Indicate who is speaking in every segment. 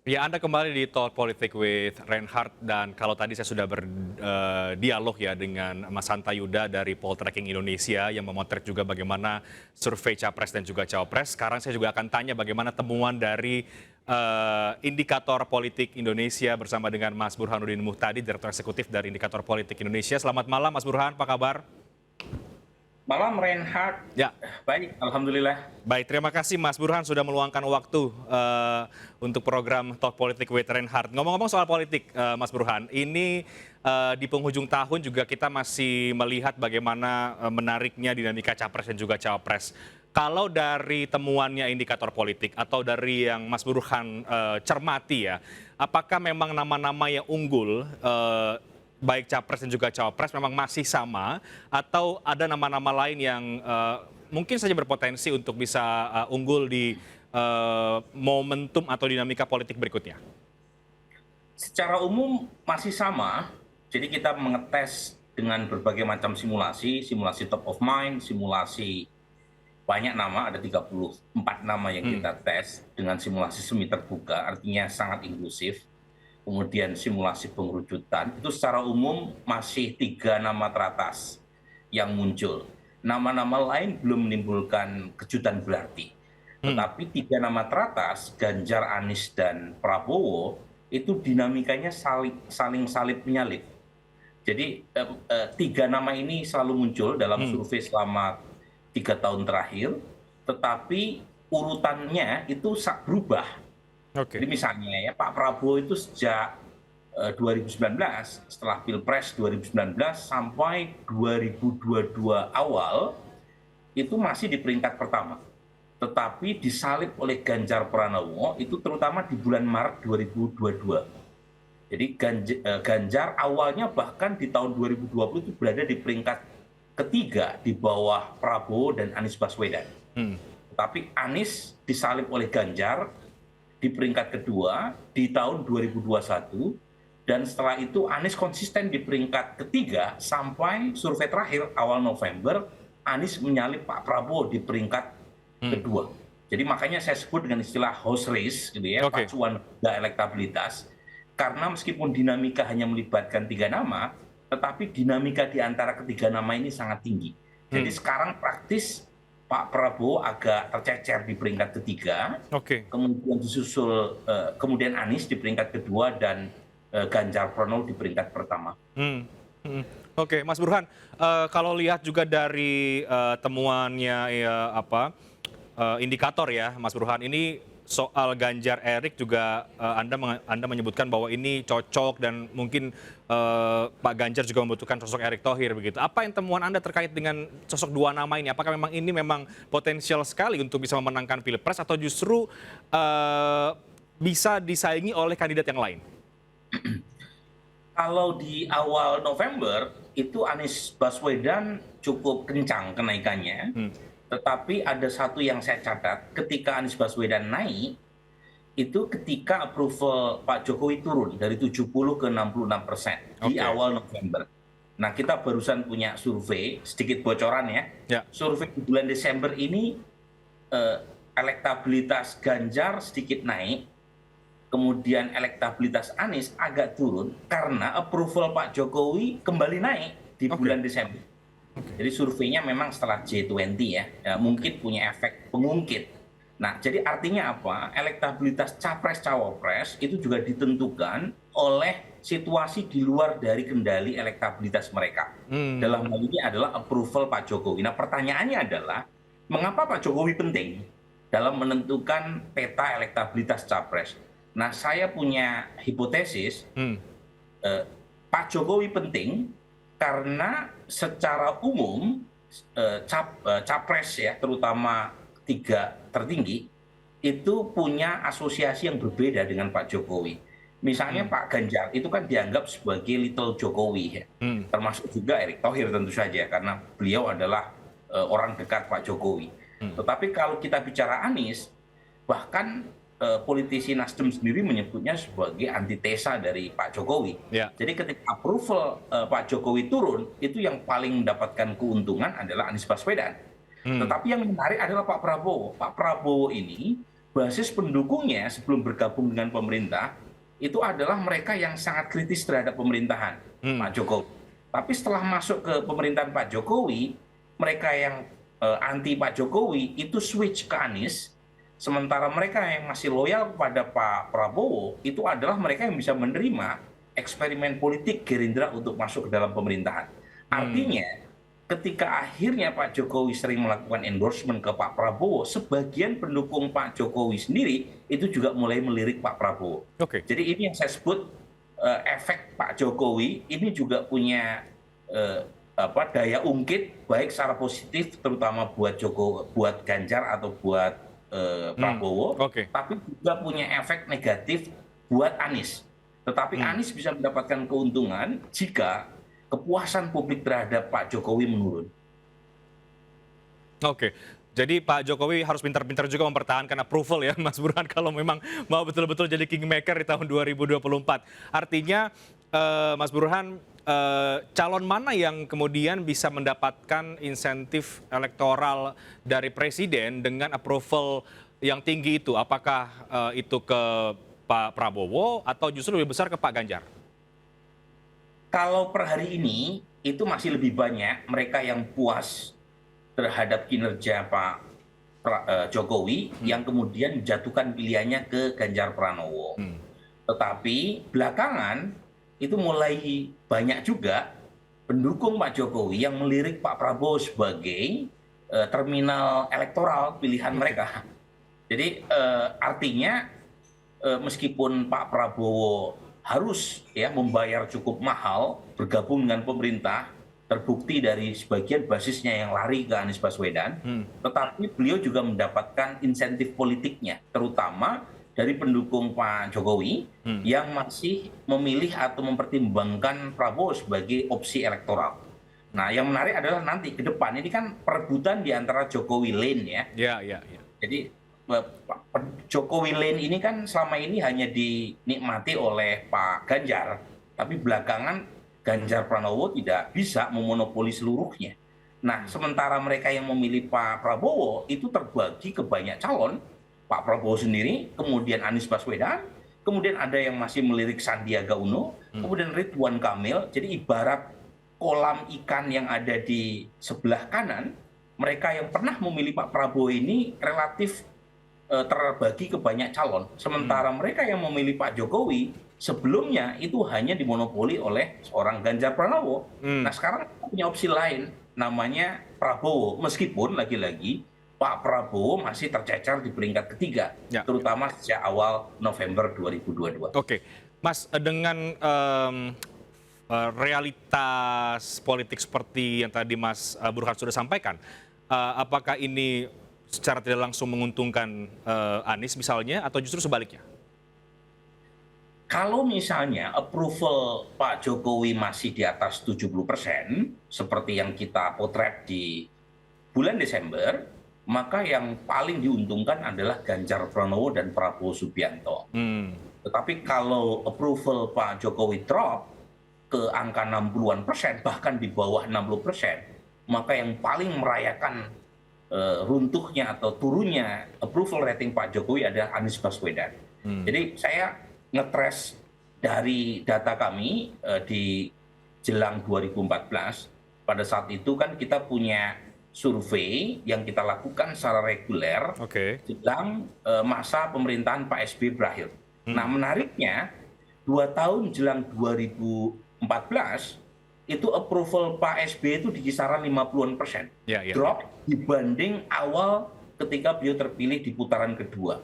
Speaker 1: Ya, Anda kembali di Talk Politik with Reinhardt, dan kalau tadi saya sudah berdialog ya dengan Mas Hanta Yuda dari Poltreking Indonesia yang memotret juga bagaimana survei Capres dan juga Cawapres. Sekarang saya juga akan tanya bagaimana temuan dari Indikator Politik Indonesia bersama dengan Mas Burhanuddin Muhtadi, Direktur Eksekutif dari Indikator Politik Indonesia. Selamat malam Mas Burhan, apa kabar?
Speaker 2: Malam Reinhardt,
Speaker 1: Ya,
Speaker 2: baik, alhamdulillah.
Speaker 1: baik, terima kasih Mas Burhan sudah meluangkan waktu untuk program Talk Politik with Reinhardt. Ngomong-ngomong soal politik, Mas Burhan, ini di penghujung tahun juga kita masih melihat bagaimana menariknya dinamika Capres dan juga Cawapres. Kalau dari temuannya indikator politik atau dari yang Mas Burhan cermati ya, apakah memang nama-nama yang unggul baik Capres dan juga Cawapres memang masih sama atau ada nama-nama lain yang mungkin saja berpotensi untuk bisa unggul di momentum atau dinamika politik berikutnya?
Speaker 2: Secara umum masih sama, jadi kita mengetes dengan berbagai macam simulasi, simulasi top of mind, simulasi banyak nama, ada 34 nama yang kita tes dengan simulasi semi terbuka, artinya sangat inklusif. Kemudian simulasi pengerucutan, itu secara umum masih 3 nama teratas yang muncul. Nama-nama lain belum menimbulkan kejutan berarti. Tetapi 3 nama teratas, Ganjar, Anies, dan Prabowo, itu dinamikanya saling salib menyalip. Jadi 3 nama ini selalu muncul dalam survei selama 3 tahun terakhir, tetapi urutannya itu berubah.
Speaker 1: Oke.
Speaker 2: Jadi misalnya ya Pak Prabowo itu sejak 2019, setelah Pilpres 2019 sampai 2022 awal, itu masih di peringkat pertama. Tetapi disalip oleh Ganjar Pranowo itu terutama di bulan Maret 2022. Jadi Ganjar awalnya bahkan di tahun 2020 itu berada di peringkat ketiga di bawah Prabowo dan Anies Baswedan. Tetapi Anies disalip oleh Ganjar di peringkat kedua di tahun 2021, dan setelah itu Anies konsisten di peringkat ketiga sampai survei terakhir awal November, Anies menyalip Pak Prabowo di peringkat kedua. Jadi makanya saya sebut dengan istilah horse race, gitu ya,
Speaker 1: Oke.
Speaker 2: pacuan kuda elektabilitas. Karena meskipun dinamika hanya melibatkan 3 nama, tetapi dinamika di antara ketiga nama ini sangat tinggi. Jadi sekarang praktis Pak Prabowo agak tercecer di peringkat ketiga,
Speaker 1: Oke.
Speaker 2: kemudian disusul kemudian Anies di peringkat kedua, dan Ganjar Pranowo di peringkat pertama.
Speaker 1: Hmm, hmm. Oke, Mas Burhan, kalau lihat juga dari temuannya ya, indikator ya, Mas Burhan, ini soal Ganjar Erik juga Anda menyebutkan bahwa ini cocok dan mungkin Pak Ganjar juga membutuhkan sosok Erick Thohir begitu. Apa yang temuan Anda terkait dengan sosok 2 nama ini? Apakah memang ini memang potensial sekali untuk bisa memenangkan Pilpres atau justru bisa disaingi oleh kandidat yang lain?
Speaker 2: Kalau di awal November itu Anies Baswedan cukup kencang kenaikannya, tetapi ada satu yang saya catat, ketika Anies Baswedan naik, itu ketika approval Pak Jokowi turun dari 70 ke 66% di
Speaker 1: Oke.
Speaker 2: awal November. Nah, kita barusan punya survei, sedikit bocoran ya.
Speaker 1: Ya.
Speaker 2: Survei di bulan Desember ini elektabilitas Ganjar sedikit naik, kemudian elektabilitas Anies agak turun karena approval Pak Jokowi kembali naik di
Speaker 1: Oke.
Speaker 2: bulan Desember. Jadi surveinya memang setelah G20 ya, mungkin punya efek pengungkit. Nah, jadi artinya apa? Elektabilitas Capres-Cawapres itu juga ditentukan oleh situasi di luar dari kendali elektabilitas mereka. Dalam hal ini adalah approval Pak Jokowi. Nah, pertanyaannya adalah, mengapa Pak Jokowi penting dalam menentukan peta elektabilitas Capres? Nah, saya punya hipotesis, Pak Jokowi penting karena secara umum Capres ya, terutama 3 tertinggi, itu punya asosiasi yang berbeda dengan Pak Jokowi. Misalnya Pak Ganjar itu kan dianggap sebagai little Jokowi ya, termasuk juga Erick Thohir tentu saja karena beliau adalah orang dekat Pak Jokowi. Tetapi kalau kita bicara Anies, bahkan politisi Nasdem sendiri menyebutnya sebagai antitesa dari Pak Jokowi.
Speaker 1: Ya.
Speaker 2: Jadi ketika approval Pak Jokowi turun, itu yang paling mendapatkan keuntungan adalah Anies Baswedan. Tetapi yang menarik adalah Pak Prabowo. Pak Prabowo ini basis pendukungnya sebelum bergabung dengan pemerintah itu adalah mereka yang sangat kritis terhadap pemerintahan Pak Jokowi. Tapi setelah masuk ke pemerintahan Pak Jokowi, mereka yang anti Pak Jokowi itu switch ke Anies, sementara mereka yang masih loyal kepada Pak Prabowo itu adalah mereka yang bisa menerima eksperimen politik Gerindra untuk masuk ke dalam pemerintahan. Artinya, ketika akhirnya Pak Jokowi sering melakukan endorsement ke Pak Prabowo, sebagian pendukung Pak Jokowi sendiri itu juga mulai melirik Pak Prabowo.
Speaker 1: Oke.
Speaker 2: Jadi ini yang saya sebut efek Pak Jokowi ini juga punya daya ungkit baik secara positif terutama buat Ganjar atau buat Prabowo, tapi juga punya efek negatif buat Anies. Tetapi Anies bisa mendapatkan keuntungan jika kepuasan publik terhadap Pak Jokowi menurun.
Speaker 1: Oke, jadi Pak Jokowi harus pintar-pintar juga mempertahankan approval ya, Mas Burhan, kalau memang mau betul-betul jadi kingmaker di tahun 2024. Artinya, Mas Burhan, calon mana yang kemudian bisa mendapatkan insentif elektoral dari presiden dengan approval yang tinggi itu? Apakah itu ke Pak Prabowo atau justru lebih besar ke Pak Ganjar?
Speaker 2: Kalau per hari ini itu masih lebih banyak mereka yang puas terhadap kinerja Pak Jokowi yang kemudian menjatuhkan pilihannya ke Ganjar Pranowo. Tetapi belakangan itu mulai banyak juga pendukung Pak Jokowi yang melirik Pak Prabowo sebagai terminal elektoral pilihan mereka. Jadi artinya meskipun Pak Prabowo harus ya membayar cukup mahal bergabung dengan pemerintah, terbukti dari sebagian basisnya yang lari ke Anies Baswedan, tetapi beliau juga mendapatkan insentif politiknya, terutama dari pendukung Pak Jokowi yang masih memilih atau mempertimbangkan Prabowo sebagai opsi elektoral. Nah, yang menarik adalah nanti ke depan ini kan perebutan di antara Jokowi Lane ya.
Speaker 1: Ya.
Speaker 2: Jadi Jokowi Lane ini kan selama ini hanya dinikmati oleh Pak Ganjar, tapi belakangan Ganjar Pranowo tidak bisa memonopoli seluruhnya. Nah, sementara mereka yang memilih Pak Prabowo itu terbagi ke banyak calon, Pak Prabowo sendiri, kemudian Anies Baswedan, kemudian ada yang masih melirik Sandiaga Uno, kemudian Ridwan Kamil. Jadi ibarat kolam ikan yang ada di sebelah kanan, mereka yang pernah memilih Pak Prabowo ini relatif terbagi ke banyak calon. Sementara mereka yang memilih Pak Jokowi sebelumnya itu hanya dimonopoli oleh seorang Ganjar Pranowo. Nah, sekarang punya opsi lain namanya Prabowo. Meskipun lagi-lagi Pak Prabowo masih tercecer di peringkat ketiga, terutama sejak awal November 2022.
Speaker 1: Oke, Mas, dengan realitas politik seperti yang tadi Mas Burhan sudah sampaikan, apakah ini secara tidak langsung menguntungkan Anies misalnya atau justru sebaliknya?
Speaker 2: Kalau misalnya approval Pak Jokowi masih di atas 70%, seperti yang kita potret di bulan Desember, maka yang paling diuntungkan adalah Ganjar Pranowo dan Prabowo Subianto. Tetapi kalau approval Pak Jokowi drop ke angka 60-an%, bahkan di bawah 60%, maka yang paling merayakan runtuhnya atau turunnya approval rating Pak Jokowi adalah Anies Baswedan. Jadi saya ngetres dari data kami di jelang 2014, pada saat itu kan kita punya survei yang kita lakukan secara reguler jelang masa pemerintahan Pak SBY berakhir. Nah, menariknya 2 tahun jelang 2014 itu approval Pak SBY itu di kisaran 50-an%. Drop dibanding awal ketika beliau terpilih di putaran kedua.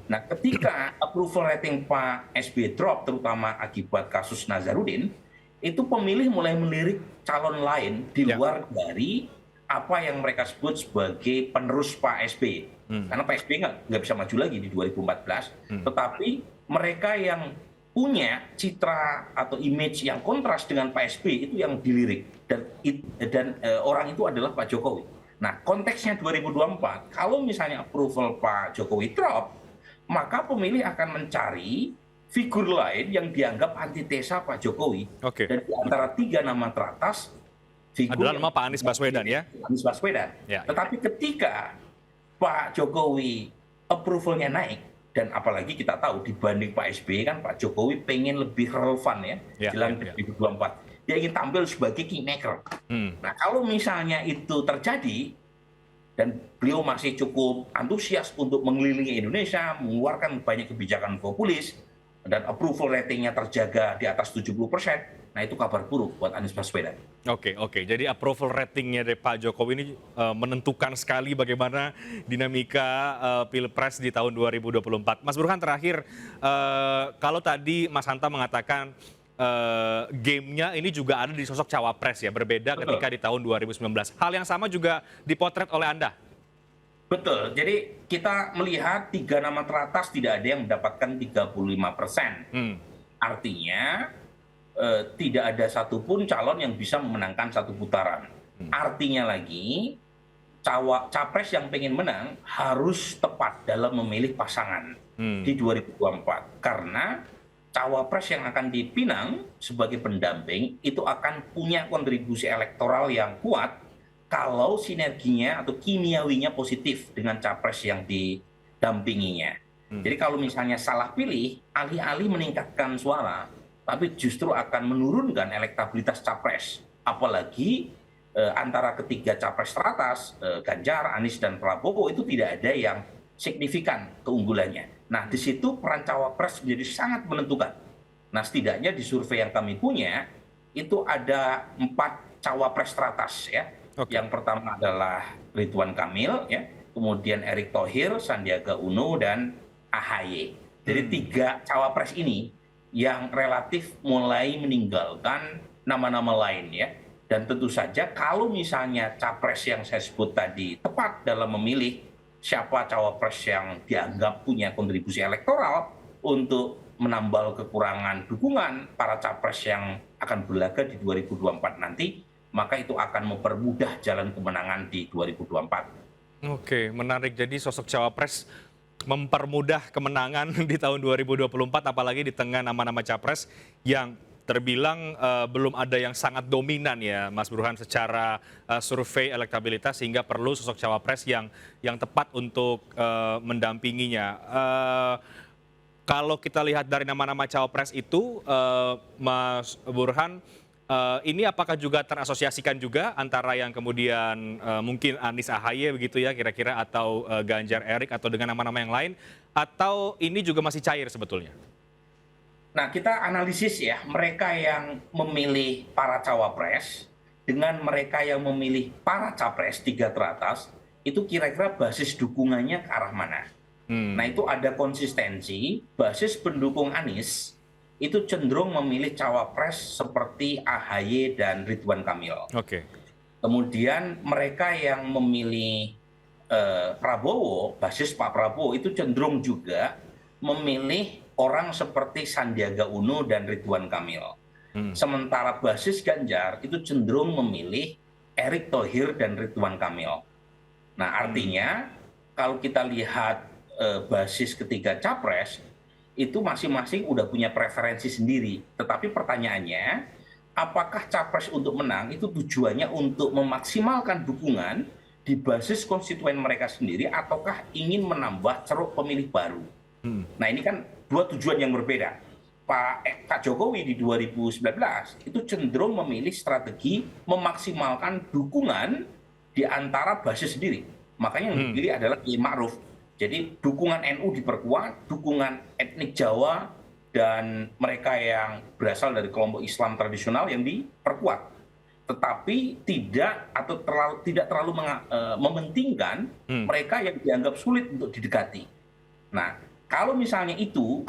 Speaker 2: Nah, ketika approval rating Pak SBY drop, terutama akibat kasus Nazarudin, itu pemilih mulai melirik calon lain di luar dari apa yang mereka sebut sebagai penerus Pak SBY. Karena Pak SBY nggak bisa maju lagi di 2014, tetapi mereka yang punya citra atau image yang kontras dengan Pak SBY itu yang dilirik, dan orang itu adalah Pak Jokowi. Nah, konteksnya 2024, kalau misalnya approval Pak Jokowi drop, maka pemilih akan mencari figur lain yang dianggap antitesa Pak Jokowi. Dan di antara 3 nama teratas, figur
Speaker 1: adalah nama Pak Anies Baswedan ya?
Speaker 2: Anies Baswedan. Tetapi ketika Pak Jokowi approval-nya naik, dan apalagi kita tahu dibanding Pak SBY kan Pak Jokowi pengen lebih relevan ya jelang 2024. Dia ingin tampil sebagai kingmaker. Nah, kalau misalnya itu terjadi dan beliau masih cukup antusias untuk mengelilingi Indonesia, mengeluarkan banyak kebijakan populis, dan approval ratingnya terjaga di atas 70%, nah itu kabar buruk buat Anies Baswedan.
Speaker 1: Oke. Jadi approval ratingnya dari Pak Jokowi ini menentukan sekali bagaimana dinamika Pilpres di tahun 2024. Mas Burhan, terakhir, kalau tadi Mas Hanta mengatakan gamenya ini juga ada di sosok cawapres ya, berbeda ketika di tahun 2019. Hal yang sama juga dipotret oleh Anda?
Speaker 2: Betul, jadi kita melihat 3 nama teratas tidak ada yang mendapatkan 35%. Artinya tidak ada satupun calon yang bisa memenangkan satu putaran. Artinya lagi, capres yang pengen menang harus tepat dalam memilih pasangan di 2024. Karena cawapres yang akan dipinang sebagai pendamping itu akan punya kontribusi elektoral yang kuat kalau sinerginya atau kimiawinya positif dengan capres yang didampinginya. Jadi kalau misalnya salah pilih, alih-alih meningkatkan suara, tapi justru akan menurunkan elektabilitas capres. Apalagi antara ketiga capres teratas, Ganjar, Anies, dan Prabowo itu tidak ada yang signifikan keunggulannya. Nah, di situ peran cawapres menjadi sangat menentukan. Nah, setidaknya di survei yang kami punya, itu ada 4 cawapres teratas ya. Yang pertama adalah Ridwan Kamil, ya, kemudian Erick Thohir, Sandiaga Uno, dan AHY. Jadi 3 cawapres ini yang relatif mulai meninggalkan nama-nama lain ya. Dan tentu saja kalau misalnya capres yang saya sebut tadi tepat dalam memilih siapa cawapres yang dianggap punya kontribusi elektoral untuk menambal kekurangan dukungan para capres yang akan berlaga di 2024 nanti, maka itu akan mempermudah jalan kemenangan di 2024.
Speaker 1: Oke, menarik. Jadi sosok cawapres mempermudah kemenangan di tahun 2024, apalagi di tengah nama-nama capres yang terbilang belum ada yang sangat dominan ya, Mas Burhan, secara survei elektabilitas, sehingga perlu sosok cawapres yang tepat untuk mendampinginya. Kalau kita lihat dari nama-nama cawapres itu, Mas Burhan, ini apakah juga terasosiasikan juga antara yang kemudian mungkin Anies AHY begitu ya kira-kira, atau Ganjar Erick, atau dengan nama-nama yang lain, atau ini juga masih cair sebetulnya?
Speaker 2: Nah, kita analisis ya, mereka yang memilih para cawapres dengan mereka yang memilih para capres 3 teratas, itu kira-kira basis dukungannya ke arah mana. Nah, itu ada konsistensi, basis pendukung Anies itu cenderung memilih cawapres seperti AHY dan Ridwan Kamil. Kemudian mereka yang memilih Prabowo, basis Pak Prabowo itu cenderung juga memilih orang seperti Sandiaga Uno dan Ridwan Kamil. Sementara basis Ganjar itu cenderung memilih Erick Thohir dan Ridwan Kamil. Nah, artinya kalau kita lihat basis ketiga capres, itu masing-masing udah punya preferensi sendiri. Tetapi pertanyaannya, apakah capres untuk menang itu tujuannya untuk memaksimalkan dukungan di basis konstituen mereka sendiri, ataukah ingin menambah ceruk pemilih baru? Nah, ini kan 2 tujuan yang berbeda. Pak Jokowi di 2019 itu cenderung memilih strategi memaksimalkan dukungan di antara basis sendiri. Makanya yang dipilih adalah Kiai Ma'ruf. Jadi dukungan NU diperkuat, dukungan etnik Jawa dan mereka yang berasal dari kelompok Islam tradisional yang diperkuat. Tetapi tidak terlalu mementingkan mereka yang dianggap sulit untuk didekati. Nah, kalau misalnya itu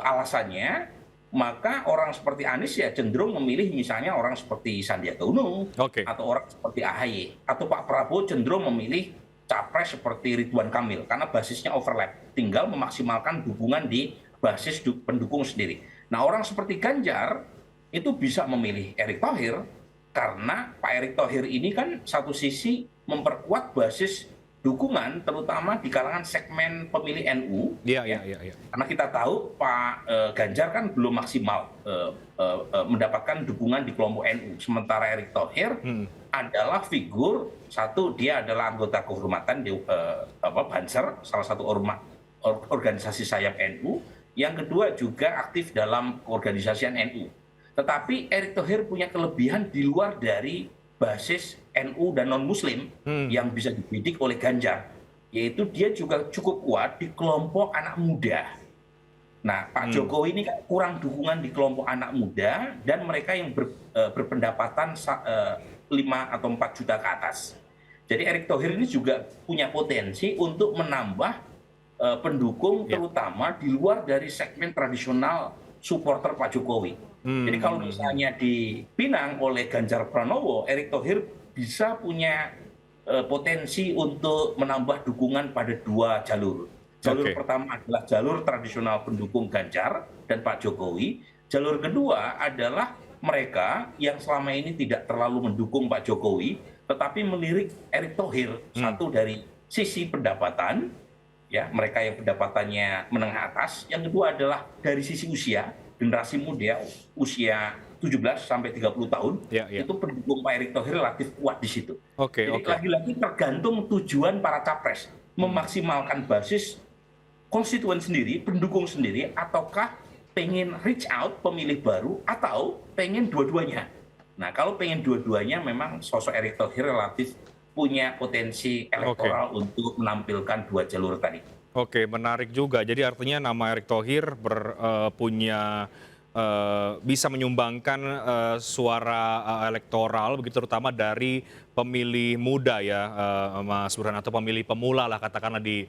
Speaker 2: alasannya, maka orang seperti Anies ya cenderung memilih misalnya orang seperti Sandiaga Uno, atau orang seperti AHY, atau Pak Prabowo cenderung memilih capres seperti Ridwan Kamil karena basisnya overlap, tinggal memaksimalkan dukungan di basis pendukung sendiri. Nah, orang seperti Ganjar itu bisa memilih Erick Thohir karena Pak Erick Thohir ini kan satu sisi memperkuat basis dukungan terutama di kalangan segmen pemilih NU. Karena kita tahu Pak Ganjar kan belum maksimal mendapatkan dukungan di kelompok NU. Sementara Erick Thohir adalah figur, satu, dia adalah anggota kehormatan di Banser, salah satu ormas organisasi sayap NU, yang kedua juga aktif dalam keorganisasian NU. Tetapi Erick Thohir punya kelebihan di luar dari basis NU dan non-Muslim yang bisa dibidik oleh Ganjar, yaitu dia juga cukup kuat di kelompok anak muda. Nah, Pak Jokowi ini kan kurang dukungan di kelompok anak muda dan mereka yang berpendapatan 5 atau 4 juta ke atas. Jadi Erick Thohir ini juga punya potensi untuk menambah pendukung terutama di luar dari segmen tradisional supporter Pak Jokowi. Jadi kalau misalnya dipinang oleh Ganjar Pranowo, Erick Thohir bisa punya potensi untuk menambah dukungan pada 2 jalur. Jalur pertama adalah jalur tradisional pendukung Ganjar dan Pak Jokowi. Jalur kedua adalah mereka yang selama ini tidak terlalu mendukung Pak Jokowi, tetapi melirik Erick Thohir. Satu dari sisi pendapatan, ya mereka yang pendapatannya menengah atas. Yang kedua adalah dari sisi usia, generasi muda usia 17 sampai 30 tahun, itu pendukung Pak Erick Thohir relatif kuat di situ. Jadi lagi-lagi tergantung tujuan para capres, memaksimalkan basis konstituen sendiri, pendukung sendiri, ataukah pengen reach out pemilih baru, atau pengen dua-duanya. Nah, kalau pengen dua-duanya, memang sosok Erick Thohir relatif punya potensi elektoral untuk menampilkan 2 jalur tadi.
Speaker 1: Oke, menarik juga. Jadi artinya nama Erick Thohir punya bisa menyumbangkan suara elektoral begitu, terutama dari pemilih muda ya, Mas Burhan, atau pemilih pemula lah katakanlah di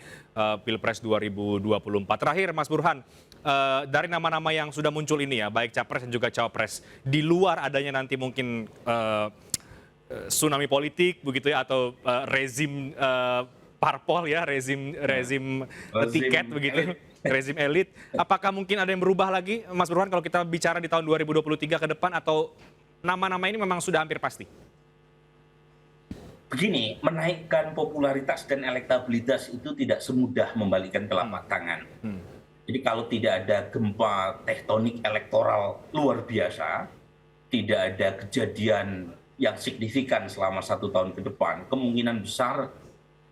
Speaker 1: Pilpres 2024. Terakhir Mas Burhan, dari nama-nama yang sudah muncul ini ya, baik capres dan juga cawapres, di luar adanya nanti mungkin tsunami politik begitu ya, atau rezim parpol ya, rezim tiket begitu, rezim elit. Apakah mungkin ada yang berubah lagi, Mas Burhan, kalau kita bicara di tahun 2023 ke depan, atau nama-nama ini memang sudah hampir pasti?
Speaker 2: Begini, menaikkan popularitas dan elektabilitas itu tidak semudah membalikkan telapak tangan. Jadi kalau tidak ada gempa tektonik elektoral luar biasa, tidak ada kejadian yang signifikan selama 1 tahun ke depan, kemungkinan besar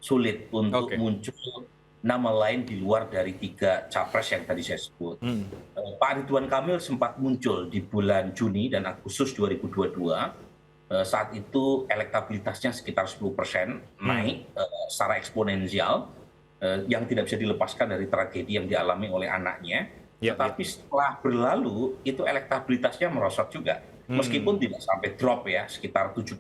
Speaker 2: sulit untuk muncul nama lain di luar dari 3 capres yang tadi saya sebut. Pak Ridwan Kamil sempat muncul di bulan Juni dan Agustus 2022. Saat itu elektabilitasnya sekitar 10% naik secara eksponensial, yang tidak bisa dilepaskan dari tragedi yang dialami oleh anaknya. Tetapi setelah berlalu, itu elektabilitasnya merosot juga. Meskipun tidak sampai drop ya, sekitar 7%.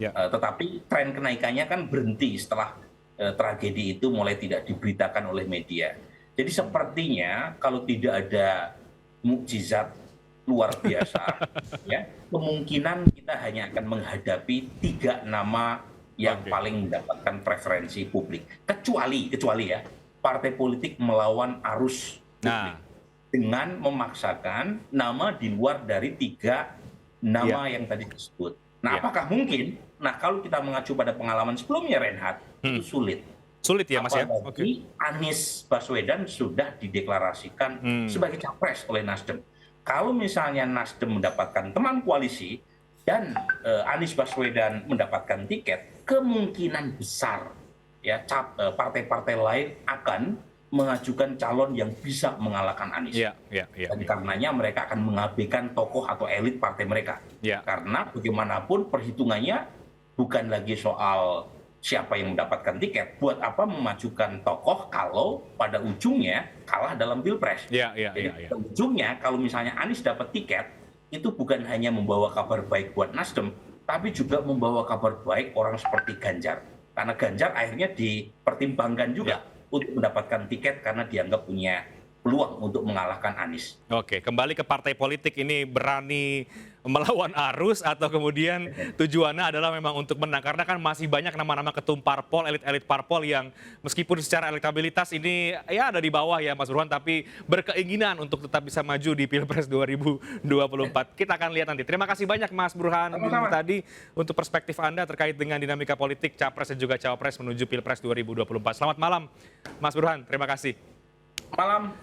Speaker 2: Tetapi tren kenaikannya kan berhenti setelah tragedi itu mulai tidak diberitakan oleh media. Jadi sepertinya kalau tidak ada mukjizat luar biasa, ya kemungkinan kita hanya akan menghadapi 3 nama yang paling mendapatkan preferensi publik. Kecuali ya, partai politik melawan arus publik dengan memaksakan nama di luar dari 3 nama yang tadi disebut. Nah, apakah mungkin? Nah, kalau kita mengacu pada pengalaman sebelumnya, Reinhard, itu sulit.
Speaker 1: Sulit ya, Mas ya?
Speaker 2: Apalagi Anies Baswedan sudah dideklarasikan sebagai capres oleh Nasdem. Kalau misalnya Nasdem mendapatkan teman koalisi dan Anies Baswedan mendapatkan tiket, kemungkinan besar ya partai-partai lain akan mengajukan calon yang bisa mengalahkan Anies. Dan karenanya mereka akan mengabaikan tokoh atau elit partai mereka. Karena bagaimanapun perhitungannya bukan lagi soal siapa yang mendapatkan tiket, buat apa memajukan tokoh kalau pada ujungnya kalah dalam Pilpres. Jadi pada ujungnya kalau misalnya Anies dapat tiket, itu bukan hanya membawa kabar baik buat Nasdem, tapi juga membawa kabar baik orang seperti Ganjar. Karena Ganjar akhirnya dipertimbangkan juga untuk mendapatkan tiket karena dianggap punya peluang untuk mengalahkan Anies.
Speaker 1: Oke, kembali ke partai politik ini, berani melawan arus atau kemudian tujuannya adalah memang untuk menang? Karena kan masih banyak nama-nama ketum parpol, elit-elit parpol yang meskipun secara elektabilitas ini ya ada di bawah ya Mas Burhan, tapi berkeinginan untuk tetap bisa maju di Pilpres 2024. Kita akan lihat nanti. Terima kasih banyak Mas Burhan tadi untuk perspektif Anda terkait dengan dinamika politik Capres dan juga Cawapres menuju Pilpres 2024. Selamat malam Mas Burhan, terima kasih.
Speaker 2: Malam.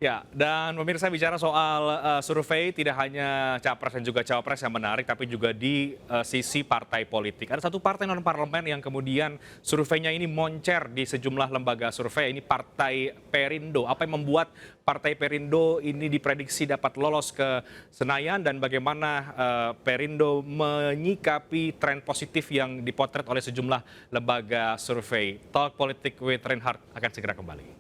Speaker 1: Ya, dan pemirsa bicara soal survei tidak hanya capres dan juga cawapres yang menarik, tapi juga di sisi partai politik. Ada satu partai non-parlemen yang kemudian surveinya ini moncer di sejumlah lembaga survei, ini Partai Perindo. Apa yang membuat Partai Perindo ini diprediksi dapat lolos ke Senayan dan bagaimana Perindo menyikapi tren positif yang dipotret oleh sejumlah lembaga survei. Talk Politik with Reinhardt akan segera kembali.